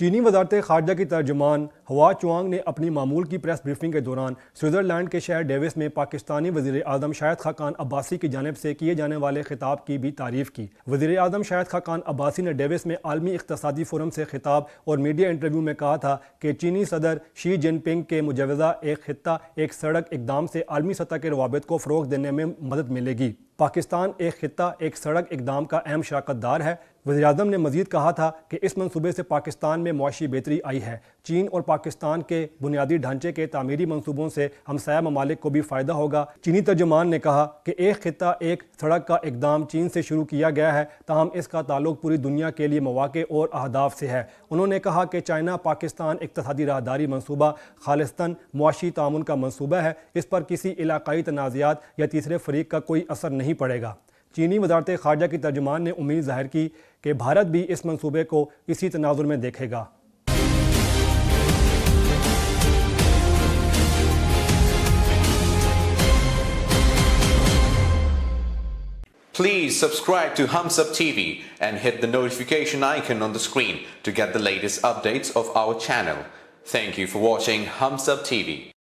چینی وزارت خارجہ کی ترجمان ہوا چوانگ نے اپنی معمول کی پریس بریفنگ کے دوران سوئٹزرلینڈ کے شہر ڈیوس میں پاکستانی وزیر اعظم شاہد خاقان عباسی کی جانب سے کیے جانے والے خطاب کی بھی تعریف کی۔ وزیر اعظم شاہد خاقان عباسی نے ڈیوس میں عالمی اقتصادی فورم سے خطاب اور میڈیا انٹرویو میں کہا تھا کہ چینی صدر شی جن پنگ کے مجوزہ ایک خطہ ایک سڑک اقدام سے عالمی سطح کے روابط کو فروغ دینے میں مدد ملے گی۔ پاکستان ایک خطہ ایک سڑک اقدام کا اہم شراکت دار ہے۔ وزیر اعظم نے مزید کہا تھا کہ اس منصوبے سے پاکستان میں معاشی بہتری آئی ہے۔ چین اور پاکستان کے بنیادی ڈھانچے کے تعمیری منصوبوں سے ہمسایہ ممالک کو بھی فائدہ ہوگا۔ چینی ترجمان نے کہا کہ ایک خطہ ایک سڑک کا اقدام چین سے شروع کیا گیا ہے، تاہم اس کا تعلق پوری دنیا کے لیے مواقع اور اہداف سے ہے۔ انہوں نے کہا کہ چائنا پاکستان اقتصادی راہداری منصوبہ خالصتاً معاشی تعاون کا منصوبہ ہے، اس پر کسی علاقائی تنازعات یا تیسرے فریق کا کوئی اثر نہیں پڑے گا۔ چینی وزارت خارجہ کی ترجمان نے امید ظاہر کی کہ بھارت بھی اس منصوبے کو اسی تناظر میں دیکھے گا۔ Please subscribe to Hums Up TV and hit the notification icon on the screen to get the latest updates of our channel. Thank you for watching Hums Up TV.